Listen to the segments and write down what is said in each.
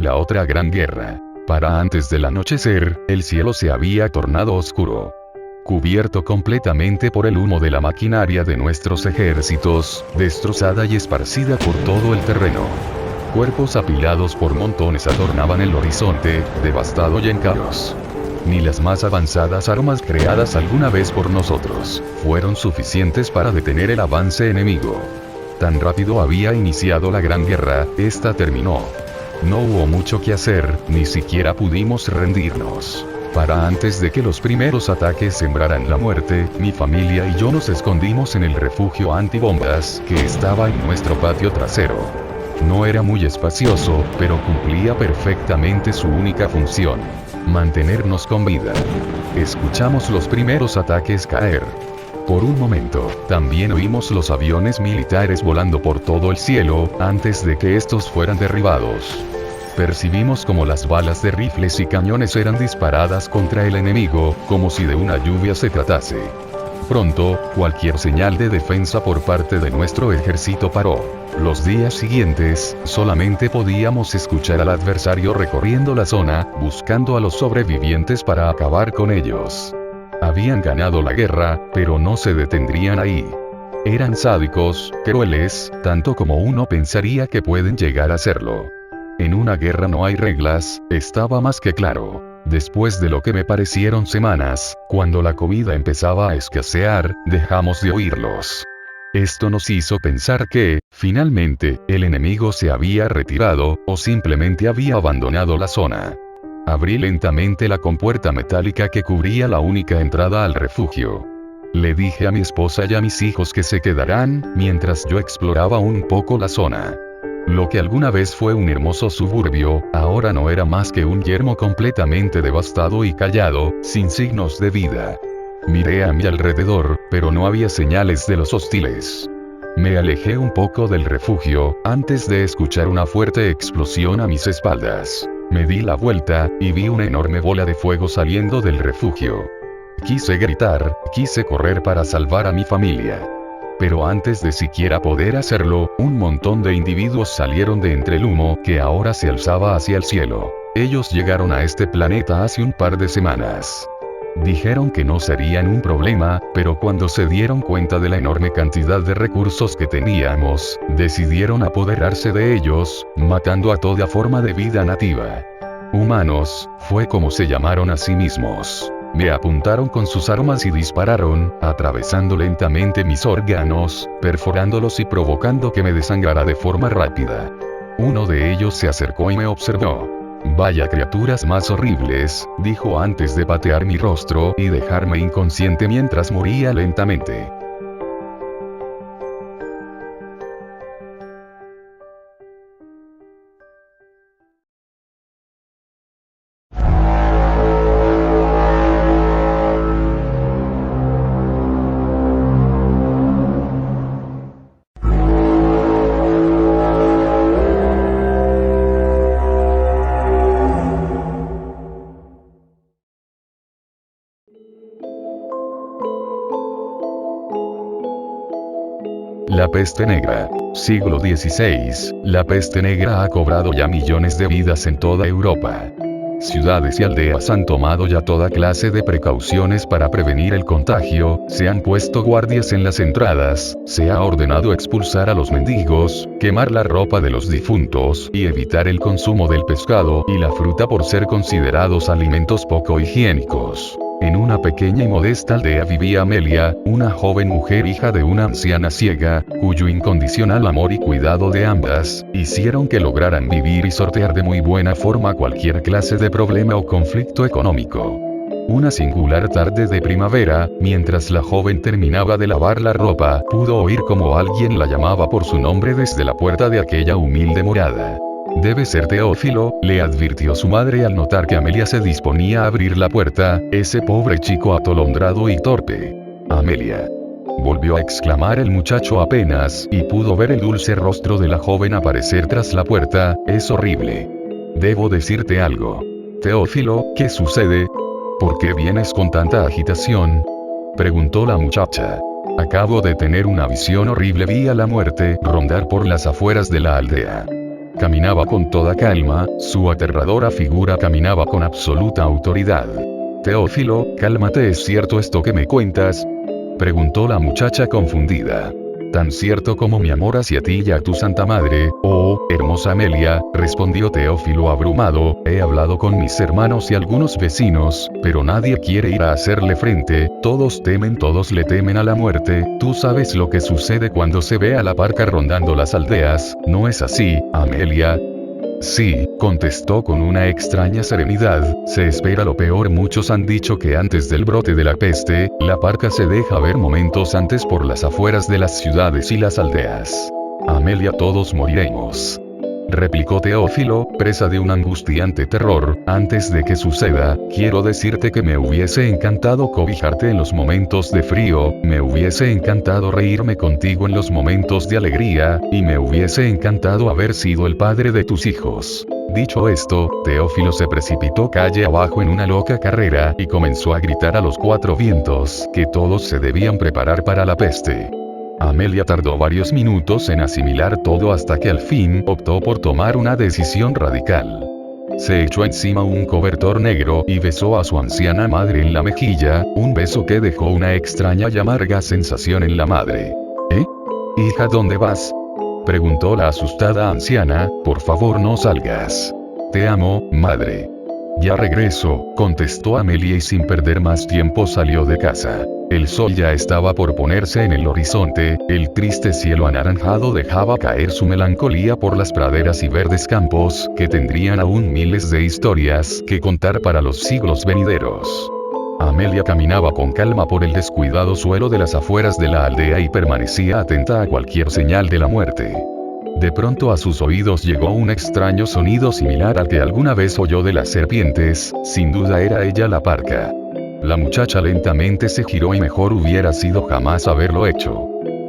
la otra gran guerra. Para antes del anochecer, el cielo se había tornado oscuro, cubierto completamente por el humo de la maquinaria de nuestros ejércitos, destrozada y esparcida por todo el terreno. Cuerpos apilados por montones adornaban el horizonte, devastado y en caos. Ni las más avanzadas armas creadas alguna vez por nosotros fueron suficientes para detener el avance enemigo. Tan rápido había iniciado la gran guerra, esta terminó. No hubo mucho que hacer, ni siquiera pudimos rendirnos. Para antes de que los primeros ataques sembraran la muerte, mi familia y yo nos escondimos en el refugio antibombas que estaba en nuestro patio trasero. No era muy espacioso, pero cumplía perfectamente su única función: mantenernos con vida. Escuchamos los primeros ataques caer. Por un momento, también oímos los aviones militares volando por todo el cielo, antes de que estos fueran derribados. Percibimos como las balas de rifles y cañones eran disparadas contra el enemigo, como si de una lluvia se tratase. Pronto, cualquier señal de defensa por parte de nuestro ejército paró. Los días siguientes, solamente podíamos escuchar al adversario recorriendo la zona, buscando a los sobrevivientes para acabar con ellos. Habían ganado la guerra, pero no se detendrían ahí. Eran sádicos, crueles, tanto como uno pensaría que pueden llegar a serlo. En una guerra no hay reglas, estaba más que claro. Después de lo que me parecieron semanas, cuando la comida empezaba a escasear, dejamos de oírlos. Esto nos hizo pensar que, finalmente, el enemigo se había retirado, o simplemente había abandonado la zona. Abrí lentamente la compuerta metálica que cubría la única entrada al refugio. Le dije a mi esposa y a mis hijos que se quedarán, mientras yo exploraba un poco la zona. Lo que alguna vez fue un hermoso suburbio, ahora no era más que un yermo completamente devastado y callado, sin signos de vida. Miré a mi alrededor, pero no había señales de los hostiles. Me alejé un poco del refugio, antes de escuchar una fuerte explosión a mis espaldas. Me di la vuelta, y vi una enorme bola de fuego saliendo del refugio. Quise gritar, quise correr para salvar a mi familia. Pero antes de siquiera poder hacerlo, un montón de individuos salieron de entre el humo que ahora se alzaba hacia el cielo. Ellos llegaron a este planeta hace un par de semanas. Dijeron que no serían un problema, pero cuando se dieron cuenta de la enorme cantidad de recursos que teníamos, decidieron apoderarse de ellos, matando a toda forma de vida nativa. Humanos, fue como se llamaron a sí mismos. Me apuntaron con sus armas y dispararon, atravesando lentamente mis órganos, perforándolos y provocando que me desangrara de forma rápida. Uno de ellos se acercó y me observó. «Vaya criaturas más horribles», dijo antes de patear mi rostro y dejarme inconsciente mientras moría lentamente. La peste negra. Siglo XVI. La peste negra ha cobrado ya millones de vidas en toda Europa. Ciudades y aldeas han tomado ya toda clase de precauciones para prevenir el contagio, se han puesto guardias en las entradas, se ha ordenado expulsar a los mendigos, quemar la ropa de los difuntos y evitar el consumo del pescado y la fruta por ser considerados alimentos poco higiénicos. En una pequeña y modesta aldea vivía Amelia, una joven mujer hija de una anciana ciega, cuyo incondicional amor y cuidado de ambas, hicieron que lograran vivir y sortear de muy buena forma cualquier clase de problema o conflicto económico. Una singular tarde de primavera, mientras la joven terminaba de lavar la ropa, pudo oír como alguien la llamaba por su nombre desde la puerta de aquella humilde morada. «Debe ser Teófilo», le advirtió su madre al notar que Amelia se disponía a abrir la puerta, «ese pobre chico atolondrado y torpe». «Amelia», volvió a exclamar el muchacho apenas, y pudo ver el dulce rostro de la joven aparecer tras la puerta. «Es horrible. Debo decirte algo». «Teófilo, ¿qué sucede? ¿Por qué vienes con tanta agitación?», preguntó la muchacha. «Acabo de tener una visión horrible, vi a la muerte rondar por las afueras de la aldea». Caminaba con toda calma, su aterradora figura caminaba con absoluta autoridad. Teófilo, cálmate, ¿es cierto esto que me cuentas? Preguntó la muchacha confundida. Tan cierto como mi amor hacia ti y a tu santa madre, oh, hermosa Amelia, respondió Teófilo abrumado, he hablado con mis hermanos y algunos vecinos, pero nadie quiere ir a hacerle frente, todos le temen a la muerte, tú sabes lo que sucede cuando se ve a la parca rondando las aldeas, ¿no es así, Amelia? Sí, contestó con una extraña serenidad, se espera lo peor. Muchos han dicho que antes del brote de la peste, la parca se deja ver momentos antes por las afueras de las ciudades y las aldeas. Amelia, todos moriremos. Replicó Teófilo, presa de un angustiante terror, antes de que suceda, quiero decirte que me hubiese encantado cobijarte en los momentos de frío, me hubiese encantado reírme contigo en los momentos de alegría, y me hubiese encantado haber sido el padre de tus hijos. Dicho esto, Teófilo se precipitó calle abajo en una loca carrera, y comenzó a gritar a los cuatro vientos, que todos se debían preparar para la peste. Amelia tardó varios minutos en asimilar todo hasta que al fin optó por tomar una decisión radical. Se echó encima un cobertor negro y besó a su anciana madre en la mejilla, un beso que dejó una extraña y amarga sensación en la madre. ¿Eh? Hija, ¿dónde vas? Preguntó la asustada anciana, por favor no salgas. Te amo, madre. Ya regreso, contestó Amelia y sin perder más tiempo salió de casa. El sol ya estaba por ponerse en el horizonte, el triste cielo anaranjado dejaba caer su melancolía por las praderas y verdes campos, que tendrían aún miles de historias que contar para los siglos venideros. Amelia caminaba con calma por el descuidado suelo de las afueras de la aldea y permanecía atenta a cualquier señal de la muerte. De pronto a sus oídos llegó un extraño sonido similar al que alguna vez oyó de las serpientes, sin duda era ella la parca. La muchacha lentamente se giró y mejor hubiera sido jamás haberlo hecho.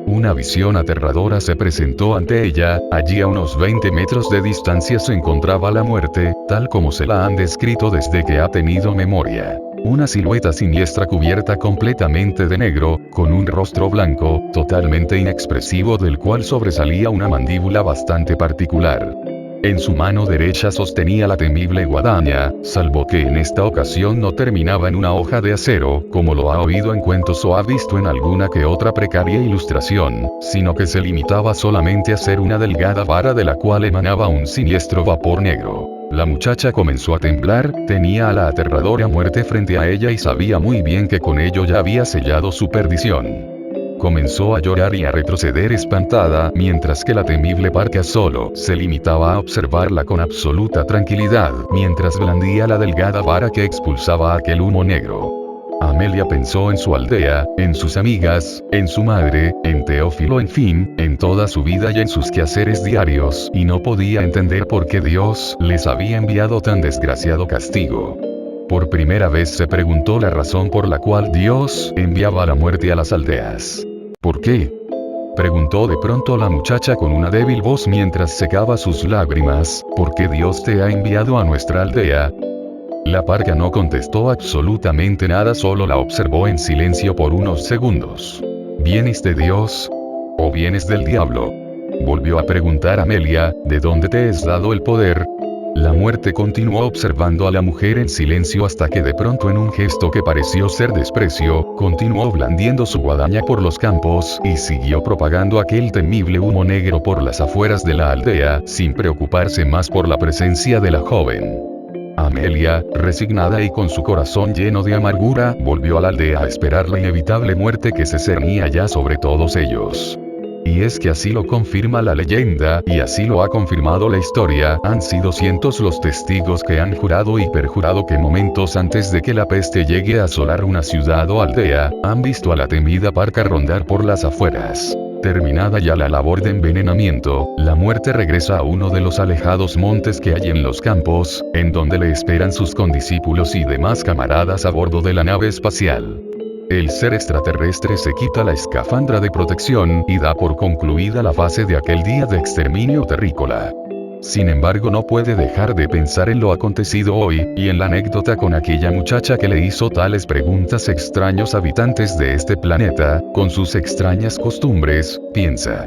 Una visión aterradora se presentó ante ella, allí a unos 20 metros de distancia se encontraba la muerte, tal como se la han descrito desde que ha tenido memoria. Una silueta siniestra cubierta completamente de negro, con un rostro blanco, totalmente inexpresivo del cual sobresalía una mandíbula bastante particular. En su mano derecha sostenía la temible guadaña, salvo que en esta ocasión no terminaba en una hoja de acero, como lo ha oído en cuentos o ha visto en alguna que otra precaria ilustración, sino que se limitaba solamente a ser una delgada vara de la cual emanaba un siniestro vapor negro. La muchacha comenzó a temblar, tenía a la aterradora muerte frente a ella y sabía muy bien que con ello ya había sellado su perdición. Comenzó a llorar y a retroceder espantada, mientras que la temible parca solo se limitaba a observarla con absoluta tranquilidad, mientras blandía la delgada vara que expulsaba aquel humo negro. Amelia pensó en su aldea, en sus amigas, en su madre, en Teófilo, en fin, en toda su vida y en sus quehaceres diarios, y no podía entender por qué Dios les había enviado tan desgraciado castigo. Por primera vez se preguntó la razón por la cual Dios enviaba la muerte a las aldeas. ¿Por qué? Preguntó de pronto la muchacha con una débil voz mientras secaba sus lágrimas, ¿por qué Dios te ha enviado a nuestra aldea? La parca no contestó absolutamente nada, solo la observó en silencio por unos segundos. ¿Vienes de Dios? ¿O vienes del diablo? Volvió a preguntar Amelia, ¿de dónde te es dado el poder? La muerte continuó observando a la mujer en silencio hasta que de pronto, en un gesto que pareció ser desprecio, continuó blandiendo su guadaña por los campos y siguió propagando aquel temible humo negro por las afueras de la aldea, sin preocuparse más por la presencia de la joven. Amelia, resignada y con su corazón lleno de amargura, volvió a la aldea a esperar la inevitable muerte que se cernía ya sobre todos ellos. Y es que así lo confirma la leyenda, y así lo ha confirmado la historia, han sido cientos los testigos que han jurado y perjurado que momentos antes de que la peste llegue a asolar una ciudad o aldea, han visto a la temida parca rondar por las afueras. Terminada ya la labor de envenenamiento, la muerte regresa a uno de los alejados montes que hay en los campos, en donde le esperan sus condiscípulos y demás camaradas a bordo de la nave espacial. El ser extraterrestre se quita la escafandra de protección y da por concluida la fase de aquel día de exterminio terrícola. Sin embargo, no puede dejar de pensar en lo acontecido hoy, y en la anécdota con aquella muchacha que le hizo tales preguntas. Extraños habitantes de este planeta, con sus extrañas costumbres, piensa.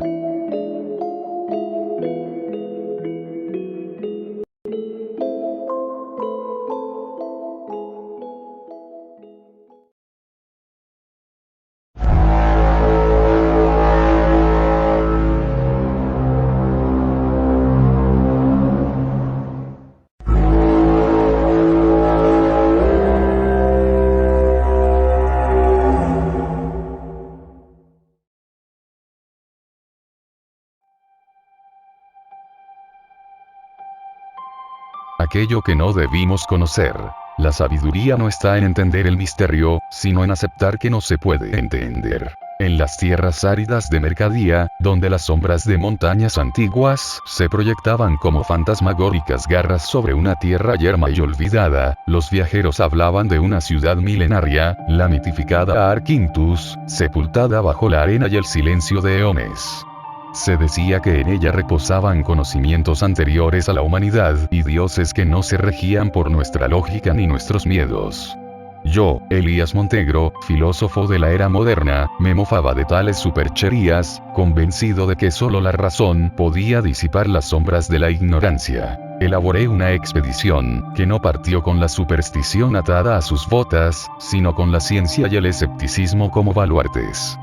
aquello que no debimos conocer. La sabiduría no está en entender el misterio, sino en aceptar que no se puede entender. En las tierras áridas de Mercadia, donde las sombras de montañas antiguas se proyectaban como fantasmagóricas garras sobre una tierra yerma y olvidada, los viajeros hablaban de una ciudad milenaria, la mitificada Arquintus, sepultada bajo la arena y el silencio de eones. Se decía que en ella reposaban conocimientos anteriores a la humanidad y dioses que no se regían por nuestra lógica ni nuestros miedos. Yo, Elías Montegro, filósofo de la era moderna, me mofaba de tales supercherías, convencido de que solo la razón podía disipar las sombras de la ignorancia. Elaboré una expedición, que no partió con la superstición atada a sus botas, sino con la ciencia y el escepticismo como baluartes.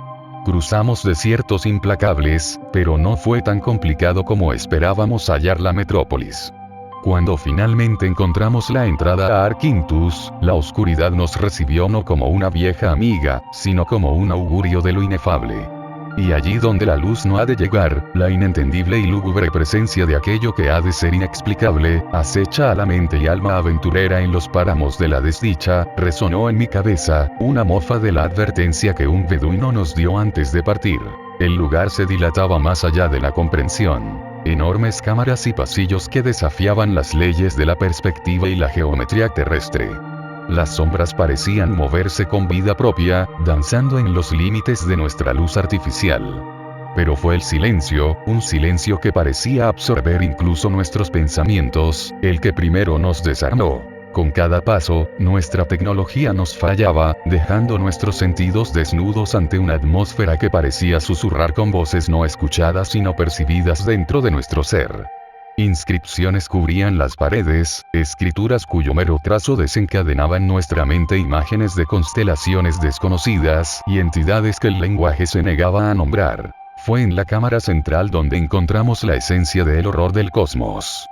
Cruzamos desiertos implacables, pero no fue tan complicado como esperábamos hallar la metrópolis. Cuando finalmente encontramos la entrada a Arquintus, la oscuridad nos recibió no como una vieja amiga, sino como un augurio de lo inefable. Y allí donde la luz no ha de llegar, la inentendible y lúgubre presencia de aquello que ha de ser inexplicable, acecha a la mente y alma aventurera en los páramos de la desdicha, resonó en mi cabeza, una mofa de la advertencia que un beduino nos dio antes de partir. El lugar se dilataba más allá de la comprensión. Enormes cámaras y pasillos que desafiaban las leyes de la perspectiva y la geometría terrestre. Las sombras parecían moverse con vida propia, danzando en los límites de nuestra luz artificial. Pero fue el silencio, un silencio que parecía absorber incluso nuestros pensamientos, el que primero nos desarmó. Con cada paso, nuestra tecnología nos fallaba, dejando nuestros sentidos desnudos ante una atmósfera que parecía susurrar con voces no escuchadas sino percibidas dentro de nuestro ser. Inscripciones cubrían las paredes, escrituras cuyo mero trazo desencadenaba en nuestra mente imágenes de constelaciones desconocidas y entidades que el lenguaje se negaba a nombrar. Fue en la cámara central donde encontramos la esencia del horror del cosmos.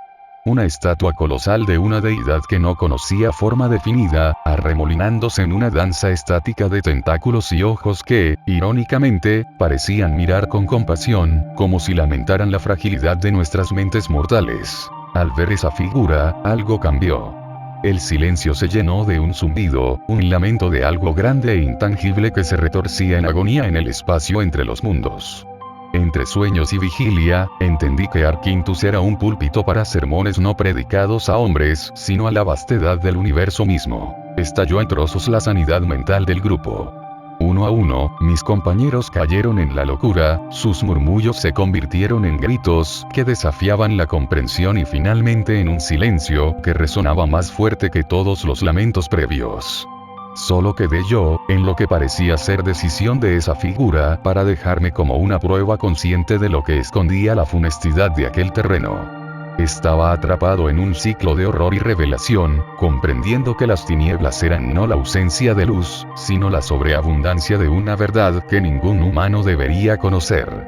Una estatua colosal de una deidad que no conocía forma definida, arremolinándose en una danza estática de tentáculos y ojos que, irónicamente, parecían mirar con compasión, como si lamentaran la fragilidad de nuestras mentes mortales. Al ver esa figura, algo cambió. El silencio se llenó de un zumbido, un lamento de algo grande e intangible que se retorcía en agonía en el espacio entre los mundos. Entre sueños y vigilia, entendí que Arquintus era un púlpito para sermones no predicados a hombres, sino a la vastedad del universo mismo. Estalló en trozos la sanidad mental del grupo. Uno a uno, mis compañeros cayeron en la locura, sus murmullos se convirtieron en gritos que desafiaban la comprensión y finalmente en un silencio que resonaba más fuerte que todos los lamentos previos. Solo quedé yo, en lo que parecía ser decisión de esa figura, para dejarme como una prueba consciente de lo que escondía la funestidad de aquel terreno. Estaba atrapado en un ciclo de horror y revelación, comprendiendo que las tinieblas eran no la ausencia de luz, sino la sobreabundancia de una verdad que ningún humano debería conocer.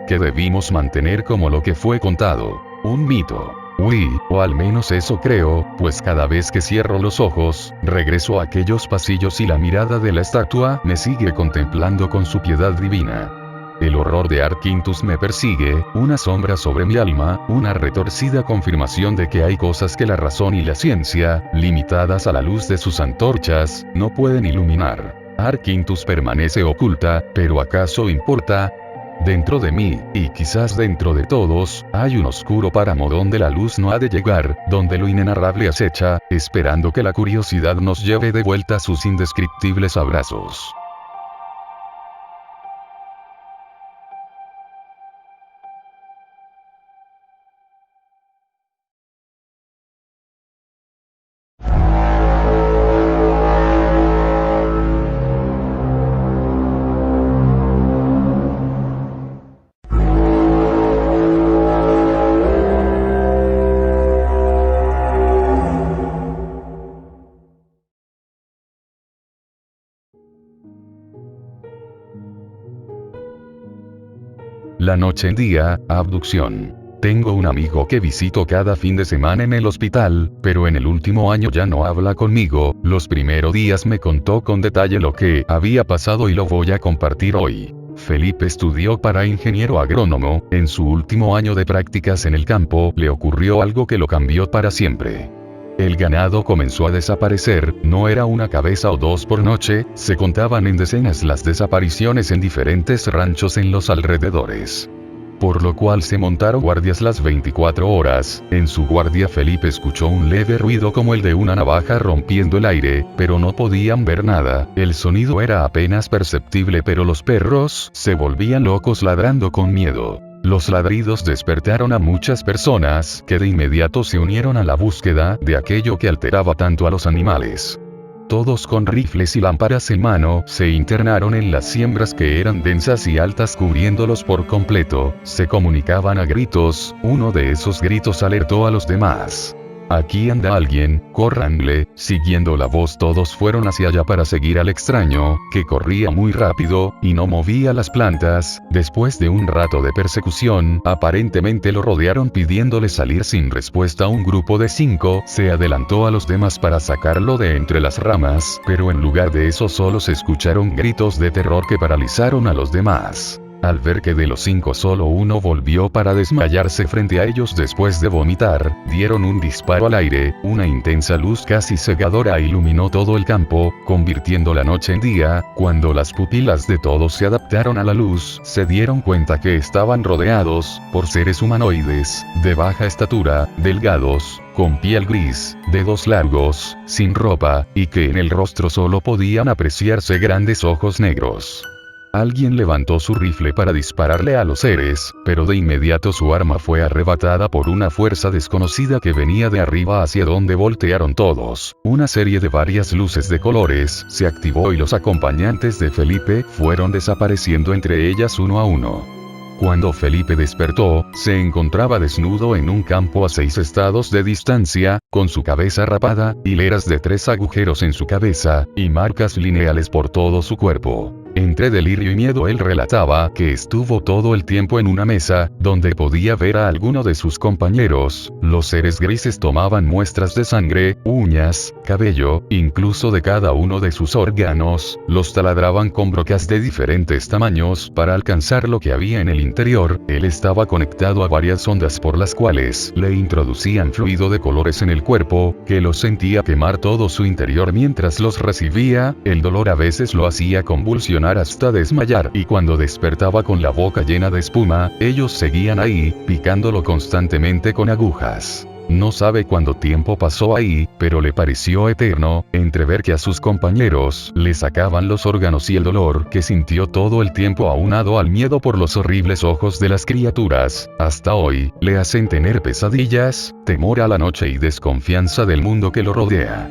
Que debimos mantener como lo que fue contado, un mito. O al menos eso creo, pues cada vez que cierro los ojos, regreso a aquellos pasillos y la mirada de la estatua me sigue contemplando con su piedad divina. El horror de Arquintus me persigue, una sombra sobre mi alma, una retorcida confirmación de que hay cosas que la razón y la ciencia, limitadas a la luz de sus antorchas, no pueden iluminar. Arquintus permanece oculta, pero ¿acaso importa? Dentro de mí, y quizás dentro de todos, hay un oscuro páramo donde la luz no ha de llegar, donde lo inenarrable acecha, esperando que la curiosidad nos lleve de vuelta a sus indescriptibles abrazos. La noche en día, abducción. Tengo un amigo que visito cada fin de semana en el hospital, pero en el último año ya no habla conmigo. Los primeros días me contó con detalle lo que había pasado y lo voy a compartir hoy. Felipe estudió para ingeniero agrónomo. En su último año de prácticas en el campo, le ocurrió algo que lo cambió para siempre. El ganado comenzó a desaparecer, no era una cabeza o dos por noche, se contaban en decenas las desapariciones en diferentes ranchos en los alrededores. Por lo cual se montaron guardias las 24 horas, en su guardia Felipe escuchó un leve ruido como el de una navaja rompiendo el aire, pero no podían ver nada, el sonido era apenas perceptible pero los perros se volvían locos ladrando con miedo. Los ladridos despertaron a muchas personas, que de inmediato se unieron a la búsqueda de aquello que alteraba tanto a los animales. Todos con rifles y lámparas en mano, se internaron en las siembras que eran densas y altas cubriéndolos por completo, se comunicaban a gritos, uno de esos gritos alertó a los demás. Aquí anda alguien, córranle, siguiendo la voz todos fueron hacia allá para seguir al extraño, que corría muy rápido, y no movía las plantas, después de un rato de persecución, aparentemente lo rodearon pidiéndole salir sin respuesta un grupo de 5, se adelantó a los demás para sacarlo de entre las ramas, pero en lugar de eso solo se escucharon gritos de terror que paralizaron a los demás. Al ver que de los 5 solo uno volvió para desmayarse frente a ellos después de vomitar, dieron un disparo al aire, una intensa luz casi cegadora iluminó todo el campo, convirtiendo la noche en día. Cuando las pupilas de todos se adaptaron a la luz, se dieron cuenta que estaban rodeados por seres humanoides, de baja estatura, delgados, con piel gris, dedos largos, sin ropa, y que en el rostro solo podían apreciarse grandes ojos negros. Alguien levantó su rifle para dispararle a los seres, pero de inmediato su arma fue arrebatada por una fuerza desconocida que venía de arriba hacia donde voltearon todos. Una serie de varias luces de colores se activó y los acompañantes de Felipe fueron desapareciendo entre ellas uno a uno. Cuando Felipe despertó, se encontraba desnudo en un campo a 6 estados de distancia, con su cabeza rapada, hileras de 3 agujeros en su cabeza, y marcas lineales por todo su cuerpo. Entre delirio y miedo él relataba que estuvo todo el tiempo en una mesa, donde podía ver a alguno de sus compañeros. Los seres grises tomaban muestras de sangre, uñas, cabello, incluso de cada uno de sus órganos, los taladraban con brocas de diferentes tamaños para alcanzar lo que había en el interior. Él estaba conectado a varias ondas por las cuales le introducían fluido de colores en el cuerpo, que lo sentía quemar todo su interior mientras los recibía. El dolor a veces lo hacía convulsionar hasta desmayar, y cuando despertaba con la boca llena de espuma, ellos seguían ahí, picándolo constantemente con agujas. No sabe cuánto tiempo pasó ahí, pero le pareció eterno, entrever que a sus compañeros le sacaban los órganos y el dolor que sintió todo el tiempo aunado al miedo por los horribles ojos de las criaturas, hasta hoy, le hacen tener pesadillas, temor a la noche y desconfianza del mundo que lo rodea.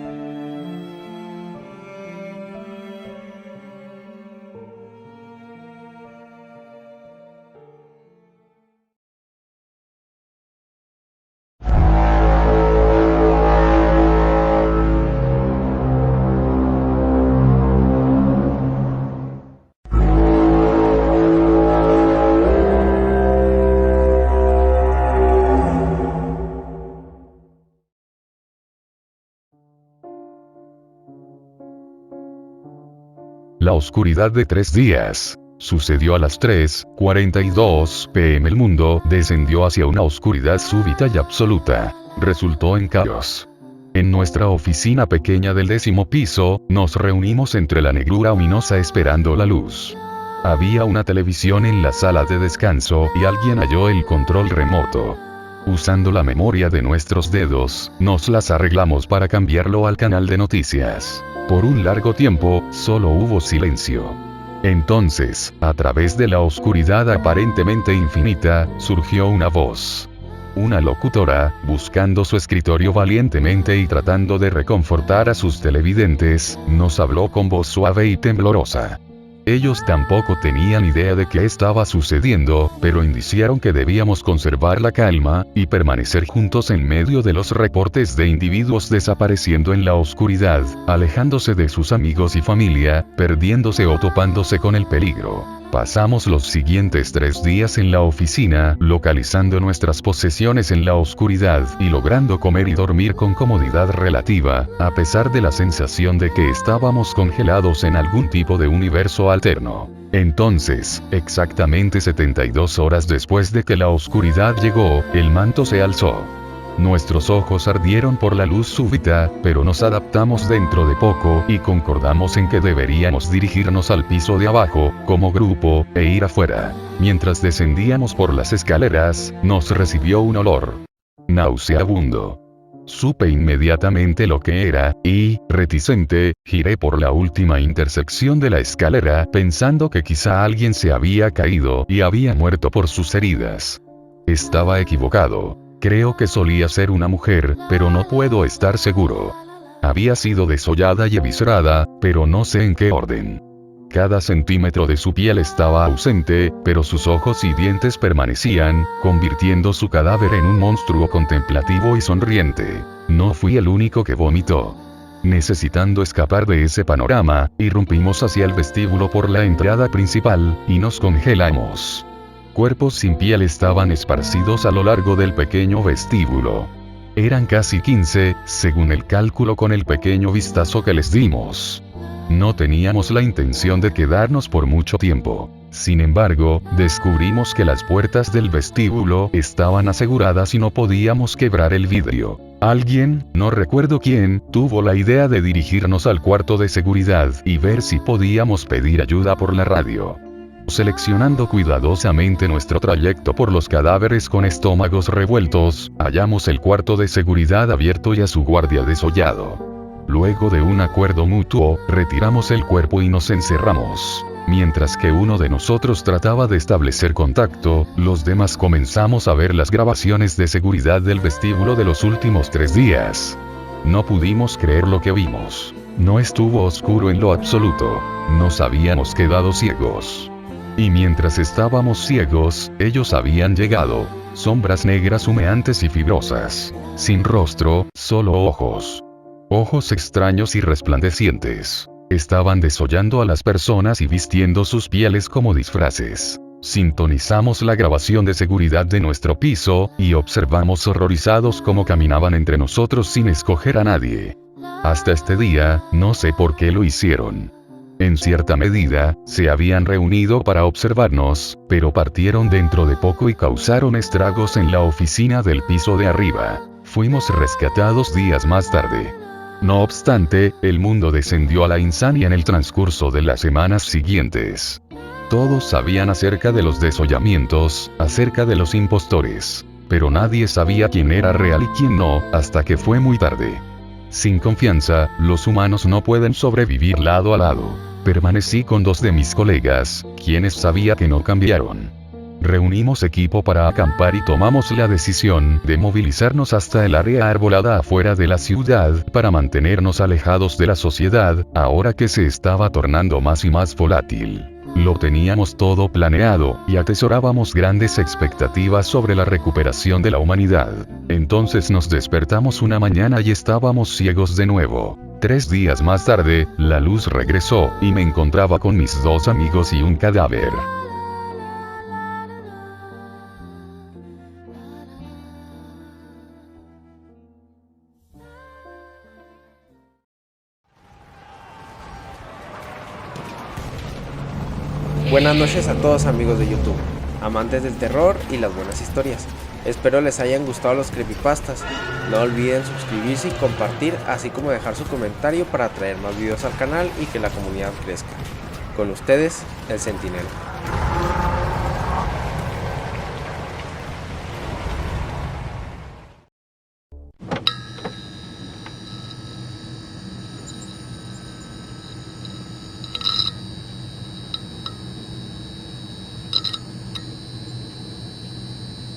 La oscuridad de 3 días. Sucedió a las 3:42 p.m. El mundo descendió hacia una oscuridad súbita y absoluta. Resultó en caos. En nuestra oficina pequeña del 10º piso, nos reunimos entre la negrura ominosa esperando la luz. Había una televisión en la sala de descanso y alguien halló el control remoto. Usando la memoria de nuestros dedos, nos las arreglamos para cambiarlo al canal de noticias. Por un largo tiempo, solo hubo silencio. Entonces, a través de la oscuridad aparentemente infinita, surgió una voz. Una locutora, buscando su escritorio valientemente y tratando de reconfortar a sus televidentes, nos habló con voz suave y temblorosa. Ellos tampoco tenían idea de qué estaba sucediendo, pero indiciaron que debíamos conservar la calma, y permanecer juntos en medio de los reportes de individuos desapareciendo en la oscuridad, alejándose de sus amigos y familia, perdiéndose o topándose con el peligro. Pasamos los siguientes 3 días en la oficina, localizando nuestras posesiones en la oscuridad, y logrando comer y dormir con comodidad relativa, a pesar de la sensación de que estábamos congelados en algún tipo de universo alterno. Entonces, exactamente 72 horas después de que la oscuridad llegó, el manto se alzó. Nuestros ojos ardieron por la luz súbita, pero nos adaptamos dentro de poco y concordamos en que deberíamos dirigirnos al piso de abajo, como grupo, e ir afuera. Mientras descendíamos por las escaleras, nos recibió un olor nauseabundo. Supe inmediatamente lo que era, y, reticente, giré por la última intersección de la escalera, pensando que quizá alguien se había caído y había muerto por sus heridas. Estaba equivocado. Creo que solía ser una mujer, pero no puedo estar seguro. Había sido desollada y eviscerada, pero no sé en qué orden. Cada centímetro de su piel estaba ausente, pero sus ojos y dientes permanecían, convirtiendo su cadáver en un monstruo contemplativo y sonriente. No fui el único que vomitó. Necesitando escapar de ese panorama, irrumpimos hacia el vestíbulo por la entrada principal, y nos congelamos. Cuerpos sin piel estaban esparcidos a lo largo del pequeño vestíbulo. Eran casi 15, según el cálculo con el pequeño vistazo que les dimos. No teníamos la intención de quedarnos por mucho tiempo. Sin embargo, descubrimos que las puertas del vestíbulo estaban aseguradas y no podíamos quebrar el vidrio. Alguien, no recuerdo quién, tuvo la idea de dirigirnos al cuarto de seguridad y ver si podíamos pedir ayuda por la radio. Seleccionando cuidadosamente nuestro trayecto por los cadáveres con estómagos revueltos, hallamos el cuarto de seguridad abierto y a su guardia desollado. Luego de un acuerdo mutuo, retiramos el cuerpo y nos encerramos. Mientras que uno de nosotros trataba de establecer contacto, los demás comenzamos a ver las grabaciones de seguridad del vestíbulo de los últimos 3 días. No pudimos creer lo que vimos. No estuvo oscuro en lo absoluto. Nos habíamos quedado ciegos. Y mientras estábamos ciegos, ellos habían llegado. Sombras negras humeantes y fibrosas. Sin rostro, solo ojos. Ojos extraños y resplandecientes. Estaban desollando a las personas y vistiendo sus pieles como disfraces. Sintonizamos la grabación de seguridad de nuestro piso, y observamos horrorizados cómo caminaban entre nosotros sin escoger a nadie. Hasta este día, no sé por qué lo hicieron. En cierta medida, se habían reunido para observarnos, pero partieron dentro de poco y causaron estragos en la oficina del piso de arriba. Fuimos rescatados días más tarde. No obstante, el mundo descendió a la insania en el transcurso de las semanas siguientes. Todos sabían acerca de los desollamientos, acerca de los impostores. Pero nadie sabía quién era real y quién no, hasta que fue muy tarde. Sin confianza, los humanos no pueden sobrevivir lado a lado. Permanecí con 2 de mis colegas, quienes sabía que no cambiaron. Reunimos equipo para acampar y tomamos la decisión de movilizarnos hasta el área arbolada afuera de la ciudad para mantenernos alejados de la sociedad, ahora que se estaba tornando más y más volátil. Lo teníamos todo planeado, y atesorábamos grandes expectativas sobre la recuperación de la humanidad. Entonces nos despertamos una mañana y estábamos ciegos de nuevo. 3 días más tarde, la luz regresó, y me encontraba con mis 2 amigos y un cadáver. Buenas noches a todos amigos de YouTube, amantes del terror y las buenas historias. Espero les hayan gustado los creepypastas. No olviden suscribirse y compartir, así como dejar su comentario para traer más videos al canal y que la comunidad crezca. Con ustedes, el Centinela.